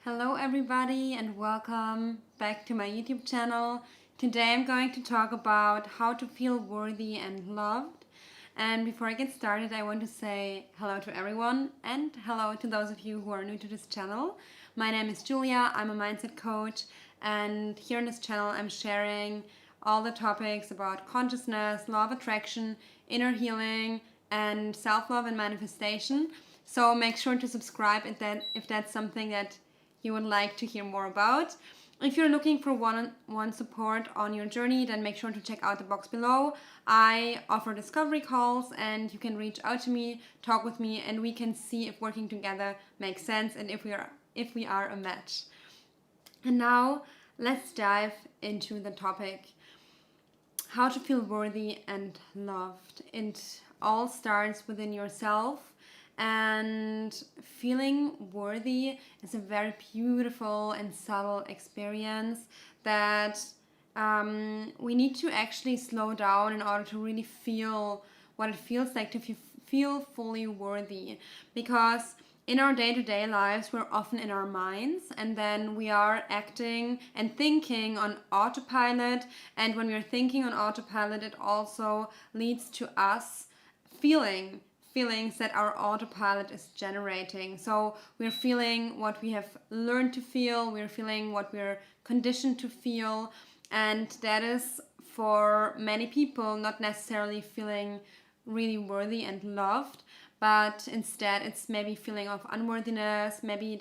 Hello everybody and welcome back to my YouTube channel. Today I'm going to talk about how to feel worthy and loved. And before I get started, I want to say hello to everyone and hello to those of you who are new to this channel. My name is Julia, I'm a mindset coach, and here on this channel I'm sharing all the topics about consciousness, law of attraction, inner healing, and self-love and manifestation. So make sure to subscribe if that's something that you would like to hear more about. If you're looking for one-on-one support on your journey, then make sure to check out the box below. I offer discovery calls and you can reach out to me, talk with me, and we can see if working together makes sense and if we are a match. And now let's dive into the topic. How to feel worthy and loved. It all starts within yourself. And feeling worthy is a very beautiful and subtle experience that we need to actually slow down in order to really feel what it feels like to feel fully worthy. Because in our day-to-day lives, we're often in our minds and then we are acting and thinking on autopilot. And when we're thinking on autopilot, it also leads to us feelings that our autopilot is generating. So we're feeling what we have learned to feel, we're feeling what we're conditioned to feel, and that is for many people not necessarily feeling really worthy and loved, but instead it's maybe feeling of unworthiness, maybe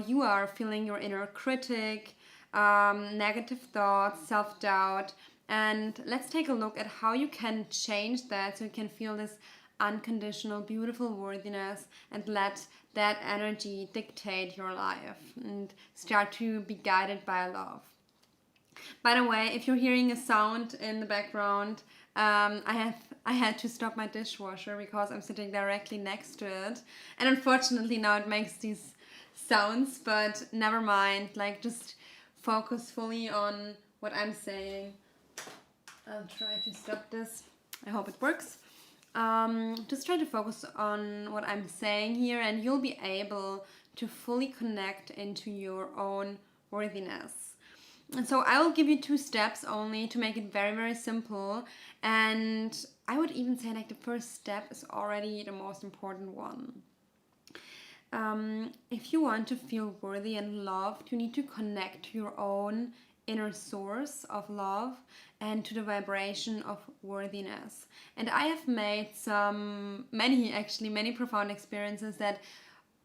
you are feeling your inner critic, negative thoughts, self-doubt. And let's take a look at how you can change that so you can feel this unconditional, beautiful worthiness and let that energy dictate your life and start to be guided by love. By the way, if you're hearing a sound in the background, I had to stop my dishwasher because I'm sitting directly next to it, and unfortunately now it makes these sounds, but never mind, just focus fully on what I'm saying. I'll try to stop this. I hope it works. Just try to focus on what I'm saying here and you'll be able to fully connect into your own worthiness. And so I will give you 2 steps only to make it very, very simple. And I would even say the first step is already the most important one. If you want to feel worthy and loved, you need to connect to your own inner source of love and to the vibration of worthiness. And I have made many profound experiences that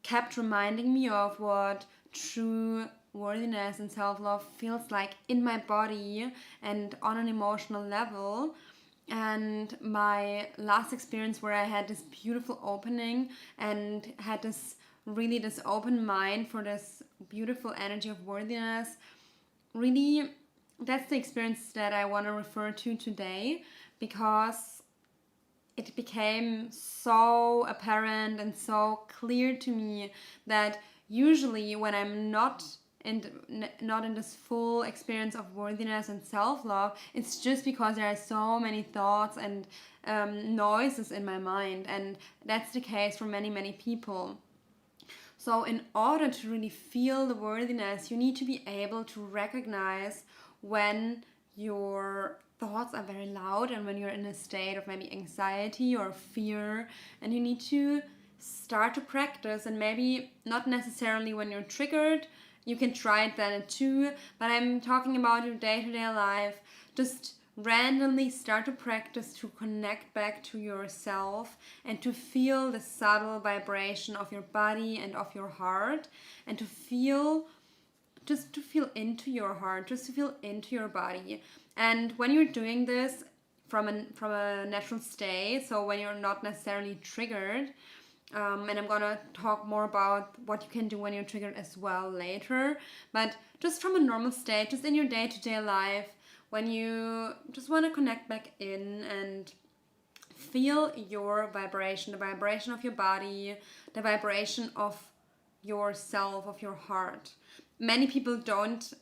kept reminding me of what true worthiness and self-love feels like in my body and on an emotional level. And my last experience where I had this beautiful opening and had this open mind for this beautiful energy of worthiness, really, that's the experience that I want to refer to today because it became so apparent and so clear to me that usually when I'm not in this full experience of worthiness and self-love, it's just because there are so many thoughts and noises in my mind, and that's the case for many people. So in order to really feel the worthiness, you need to be able to recognize when your thoughts are very loud and when you're in a state of maybe anxiety or fear, and you need to start to practice. And maybe not necessarily when you're triggered, you can try it then too, but I'm talking about your day-to-day life. Just randomly start to practice to connect back to yourself and to feel the subtle vibration of your body and of your heart, and to feel into your heart, just to feel into your body. And when you're doing this from a natural state, so when you're not necessarily triggered, and I'm gonna talk more about what you can do when you're triggered as well later, but just from a normal state, just in your day-to-day life, when you just want to connect back in and feel your vibration, the vibration of your body, the vibration of yourself, of your heart. Many people don't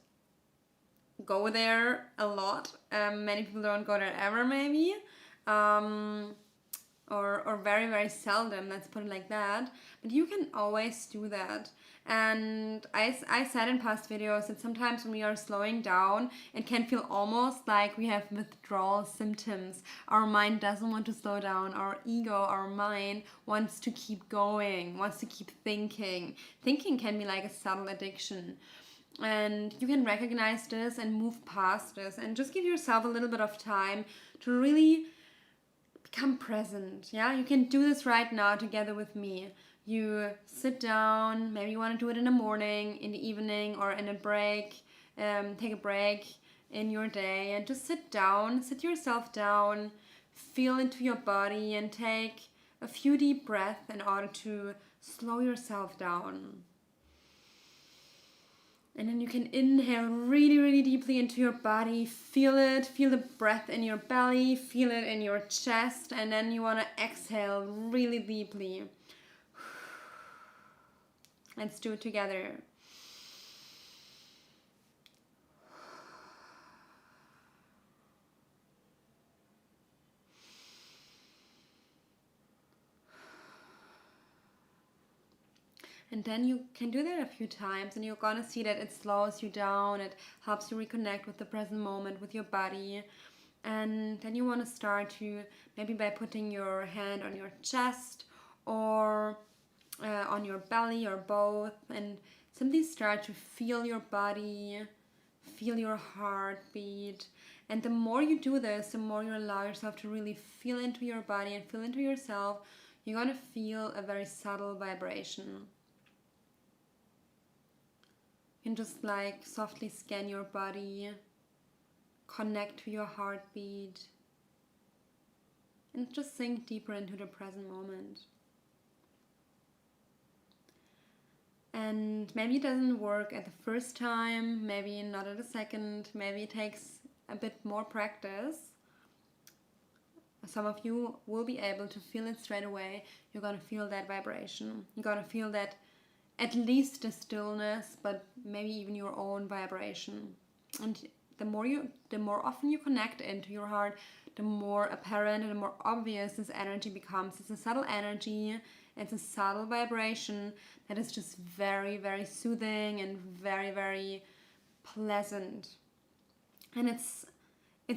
go there a lot. Many people don't go there ever, maybe. or very, very seldom, let's put it like that. But you can always do that. And I said in past videos that sometimes when we are slowing down, it can feel almost like we have withdrawal symptoms. Our mind doesn't want to slow down. Our ego, our mind wants to keep going, wants to keep thinking. Thinking can be like a subtle addiction. And you can recognize this and move past this and just give yourself a little bit of time to really become present. Yeah, you can do this right now together with me. You sit down, maybe you want to do it in the morning, in the evening, or in a break. Take a break in your day and just sit down, sit yourself down, feel into your body, and take a few deep breaths in order to slow yourself down. And then you can inhale really, really deeply into your body. Feel it. Feel the breath in your belly. Feel it in your chest. And then you want to exhale really deeply. Let's do it together. And then you can do that a few times and you're gonna see that it slows you down, it helps you reconnect with the present moment, with your body. And then you want to start to, maybe by putting your hand on your chest or on your belly or both, and simply start to feel your body, feel your heartbeat. And the more you do this, the more you allow yourself to really feel into your body and feel into yourself, you're gonna feel a very subtle vibration. You can just like softly scan your body, connect to your heartbeat, and just sink deeper into the present moment. And maybe it doesn't work at the first time, maybe not at the second, maybe it takes a bit more practice. Some of you will be able to feel it straight away. You're gonna feel that vibration. You're gonna feel that, at least the stillness, but maybe even your own vibration. And the more often you connect into your heart, the more apparent and the more obvious this energy becomes. It's a subtle energy, it's a subtle vibration that is just very, very soothing and very, very pleasant. And it's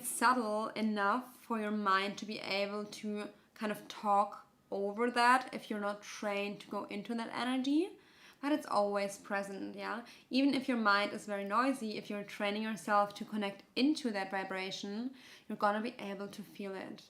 subtle enough for your mind to be able to kind of talk over that if you're not trained to go into that energy. But it's always present, yeah? Even if your mind is very noisy, if you're training yourself to connect into that vibration, you're gonna be able to feel it.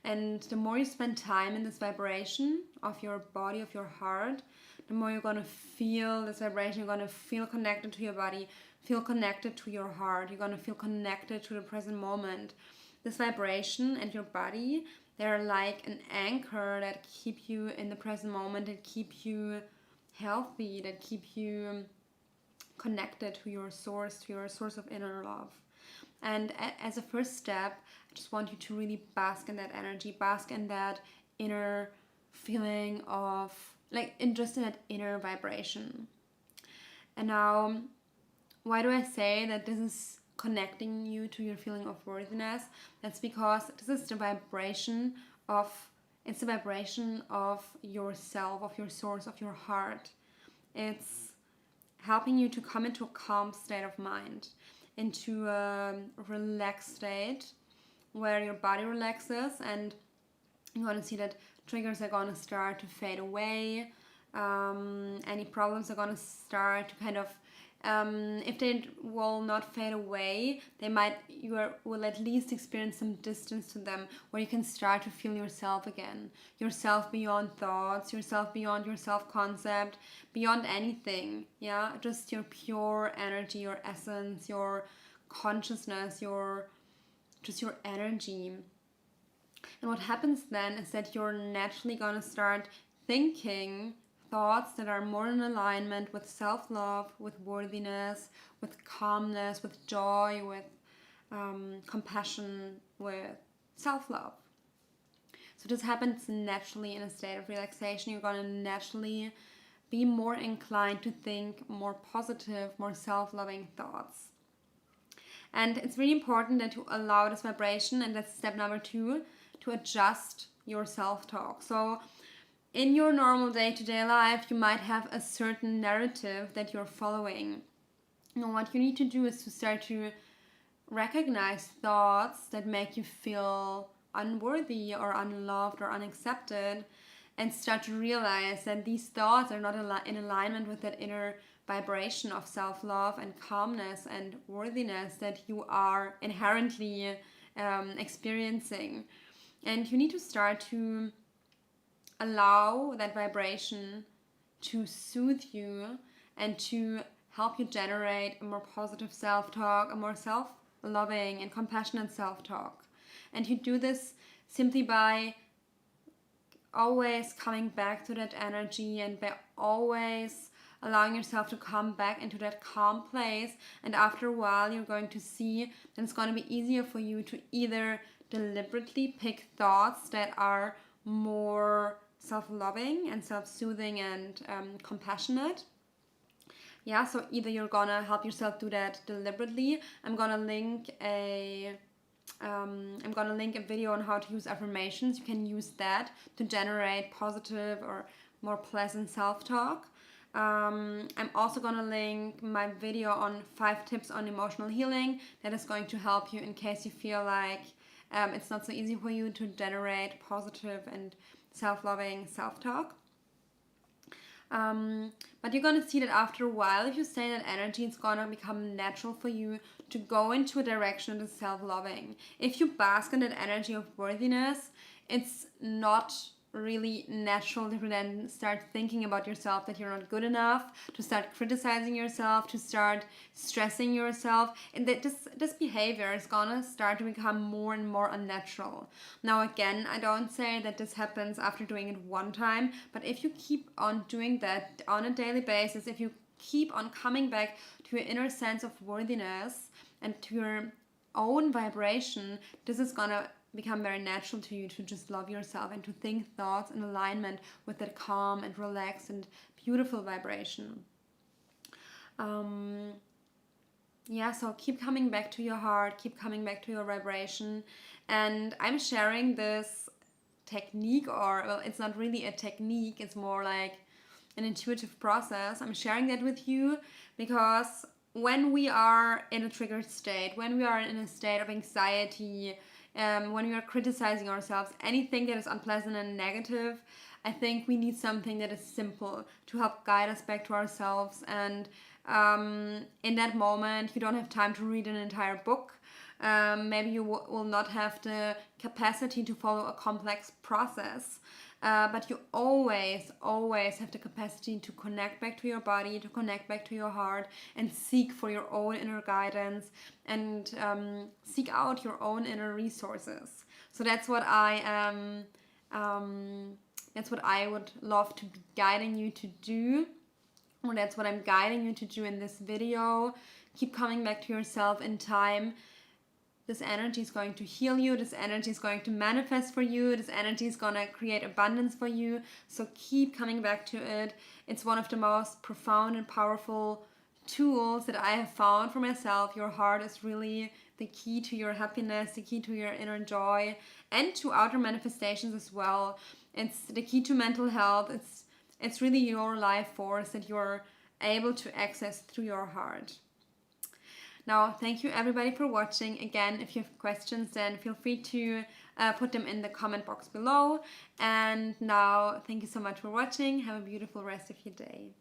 And the more you spend time in this vibration of your body, of your heart, the more you're gonna feel this vibration. You're gonna feel connected to your body, feel connected to your heart. You're gonna feel connected to the present moment. This vibration and your body, they're like an anchor that keep you in the present moment, that keep you healthy, that keep you connected to your source of inner love. And as a first step, I just want you to really bask in that energy, bask in that inner feeling of, like, in that inner vibration. And now, why do I say that this is connecting you to your feeling of worthiness? That's because this is the vibration of, it's the vibration of yourself, of your source, of your heart. It's helping you to come into a calm state of mind, into a relaxed state where your body relaxes, and you're going to see that triggers are going to start to fade away. Any problems are going to start to kind of, if they will not fade away, you will at least experience some distance to them, where you can start to feel yourself again, yourself beyond thoughts, yourself beyond your self-concept, beyond anything, yeah, just your pure energy, your essence, your consciousness, your energy. And what happens then is that you're naturally gonna start thinking thoughts that are more in alignment with self-love, with worthiness, with calmness, with joy, with compassion, with self-love. So this happens naturally in a state of relaxation. You're going to naturally be more inclined to think more positive, more self-loving thoughts. And it's really important that you allow this vibration, and that's step number 2, to adjust your self-talk. So in your normal day-to-day life, you might have a certain narrative that you're following. And what you need to do is to start to recognize thoughts that make you feel unworthy or unloved or unaccepted, and start to realize that these thoughts are not in alignment with that inner vibration of self-love and calmness and worthiness that you are inherently experiencing. And you need to start to allow that vibration to soothe you and to help you generate a more positive self-talk, a more self-loving and compassionate self-talk. And you do this simply by always coming back to that energy and by always allowing yourself to come back into that calm place. And after a while, you're going to see that it's going to be easier for you to either deliberately pick thoughts that are more self-loving and self-soothing and compassionate. Yeah, so either you're gonna help yourself do that deliberately. I'm gonna link a video on how to use affirmations. You can use that to generate positive or more pleasant self-talk. I'm also gonna link my video on 5 tips on emotional healing. That is going to help you in case you feel like it's not so easy for you to generate positive and self-loving self-talk. But you're gonna see that after a while, if you stay in that energy, it's gonna become natural for you to go into a direction that is self-loving. If you bask in that energy of worthiness, it's not really natural to then start thinking about yourself that you're not good enough, to start criticizing yourself, to start stressing yourself, and that this behavior is gonna start to become more and more unnatural. Now again, I don't say that this happens after doing it one time, but if you keep on doing that on a daily basis, if you keep on coming back to your inner sense of worthiness and to your own vibration, this is gonna become very natural to you to just love yourself and to think thoughts in alignment with that calm and relaxed and beautiful vibration. So keep coming back to your heart, keep coming back to your vibration. And I'm sharing this technique, or well, it's not really a technique, it's more like an intuitive process. I'm sharing that with you because when we are in a triggered state, when we are in a state of anxiety, when we are criticizing ourselves, anything that is unpleasant and negative, I think we need something that is simple to help guide us back to ourselves. And in that moment, you don't have time to read an entire book. Maybe you will not have the capacity to follow a complex process. But you always have the capacity to connect back to your body, to connect back to your heart, and seek for your own inner guidance and seek out your own inner resources. So that's what I am. That's what I would love to be guiding you to do, or that's what I'm guiding you to do in this video. Keep coming back to yourself in time. This energy is going to heal you. This energy is going to manifest for you. This energy is going to create abundance for you. So keep coming back to it. It's one of the most profound and powerful tools that I have found for myself. Your heart is really the key to your happiness, the key to your inner joy, and to outer manifestations as well. It's the key to mental health. It's really your life force that you're able to access through your heart. Now, thank you everybody for watching. Again, if you have questions, then feel free to put them in the comment box below. And now, thank you so much for watching. Have a beautiful rest of your day.